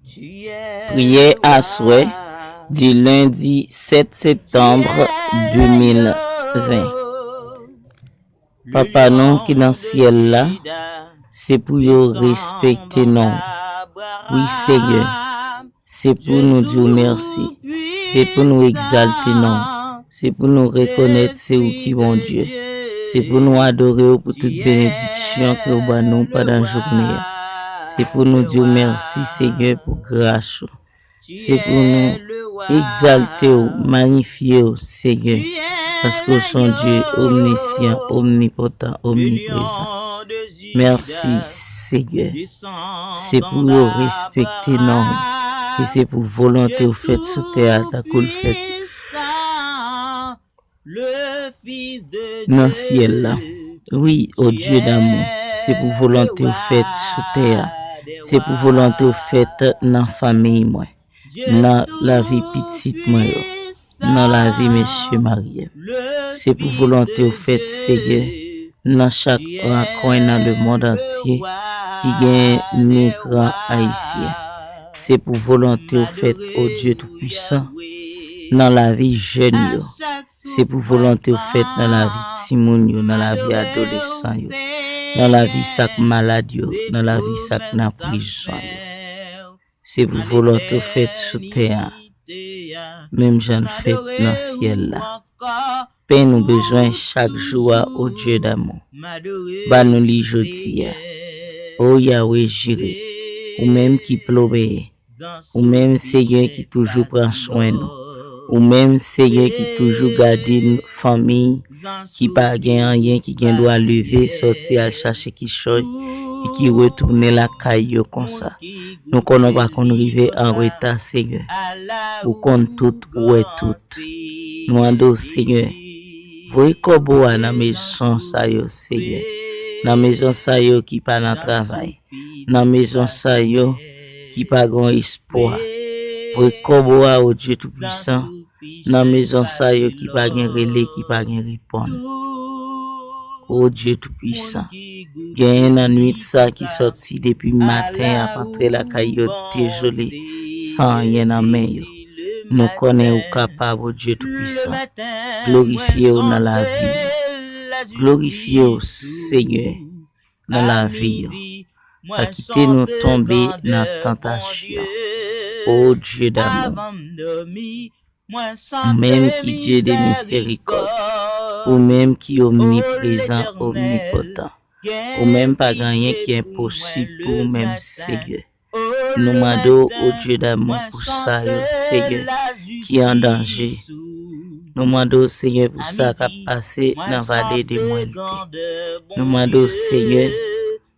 Prière à souhait du lundi 7 septembre 2020. Papa nous qui dans le ciel là, c'est pour nous respecter nous. Oui Seigneur, c'est pour nous dire merci. C'est pour nous exalter nous. C'est pour nous reconnaître c'est où qui bon Dieu. C'est pour nous adorer pour toute bénédiction que vous nous pendant la journée. C'est pour nous dire merci Seigneur pour grâce. C'est pour nous exalter, magnifier Seigneur. Parce que son Dieu omniscient, omnipotent, omniprésent. Merci Seigneur. C'est pour nous respecter nous. Et c'est pour volonté au fait sur terre, ta cool fait. Dans le ciel là. Oui, au Dieu d'amour. C'est pour volonté au fait sur terre. C'est pour volonté au fait dans la famille, moi. Dans la vie petite, moi. Dans la vie, monsieur marié. C'est pour volonté au fait, Seigneur. Dans chaque coin dans le monde entier qui gagne migrants haïtiens. C'est pour volonté au fait, au Dieu Tout-Puissant. Dans la vie jeune, c'est pour volonté au fait dans la vie timoun, dans la vie adolescent, dans la vie sac malade, dans la vie sac na prison. C'est pour volonté au fait sous terre, même j'en fait dans le ciel là. Paix nous besoin chaque jour au Dieu d'amour. Bah nous li jodi, oh Yahweh Jireh, ou même qui pleure, ou même Seigneur qui toujours prend soin nous. Ou même Seigneur qui toujours garde une famille qui pas gain rien qui gain doit lever sortir à chercher qui chose et qui retourner la caillou comme ça. Nous connaissons pas qu'on arrive en retard Seigneur. Ou qu'on tout ou est tout. Nous demandons Seigneur. Voyez kobo à la maison ça yo Seigneur. La maison ça yo qui pas dans travail. La maison ça yo qui pas grand espoir. Voyez kobo à au Dieu tout puissant. Dans maison ça yo qui pas gen relais qui pas gen répondre. Oh Dieu tout puissant. Gen nan nuit ça qui sorti depuis matin à rentrer la caillou désolé sans rien en main yo. Nous connaissons capable oh Dieu tout puissant. Glorifiez dans la vie. Glorifiez Seigneur dans la vie. Pas quitter nous tomber dans la tentation. Oh Dieu d'amour. Même qui Dieu de miséricorde, ou même qui est omniprésent, omnipotent, ou même pas rien qui est impossible pour même Seigneur. Nous demandons au Dieu d'amour pour ça, Seigneur, qui est en danger. Nous demandons Seigneur pour ça qui a passé dans la vallée de Moïse. Nous demandons Seigneur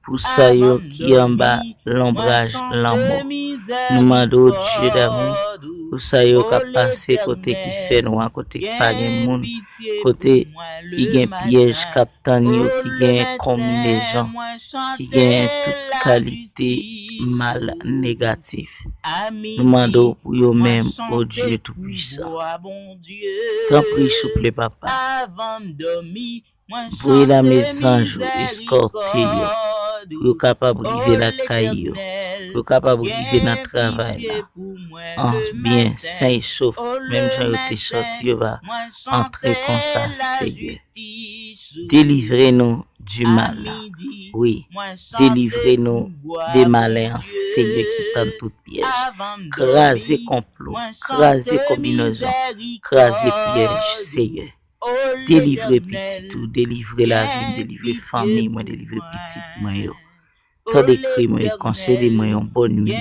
pour ça qui est en bas l'ombrage, l'amour. Nous demandons Dieu d'amour. Pour ça yo ka passé côté qui fait noir côté qui pas gen monde côté qui gen piège captain yo qui gen combinaison qui gen toute qualité mal négatif nous demandons pour yo même au Dieu tout puissant quand prie souple papa pour la message escorter yo capable river la caillou yo capable river dans travail là bien sain et sauf même quand tu es sorti va entrer comme ça Seigneur délivrez-nous du mal oui délivrez-nous des malins Seigneur qui tente tout piège craser complot craser combinaison craser piège Seigneur délivrer petit tout délivrer la vie délivrer famille moi délivrer petit moi yo tant d'écrit moi conseiller moi une bonne nuit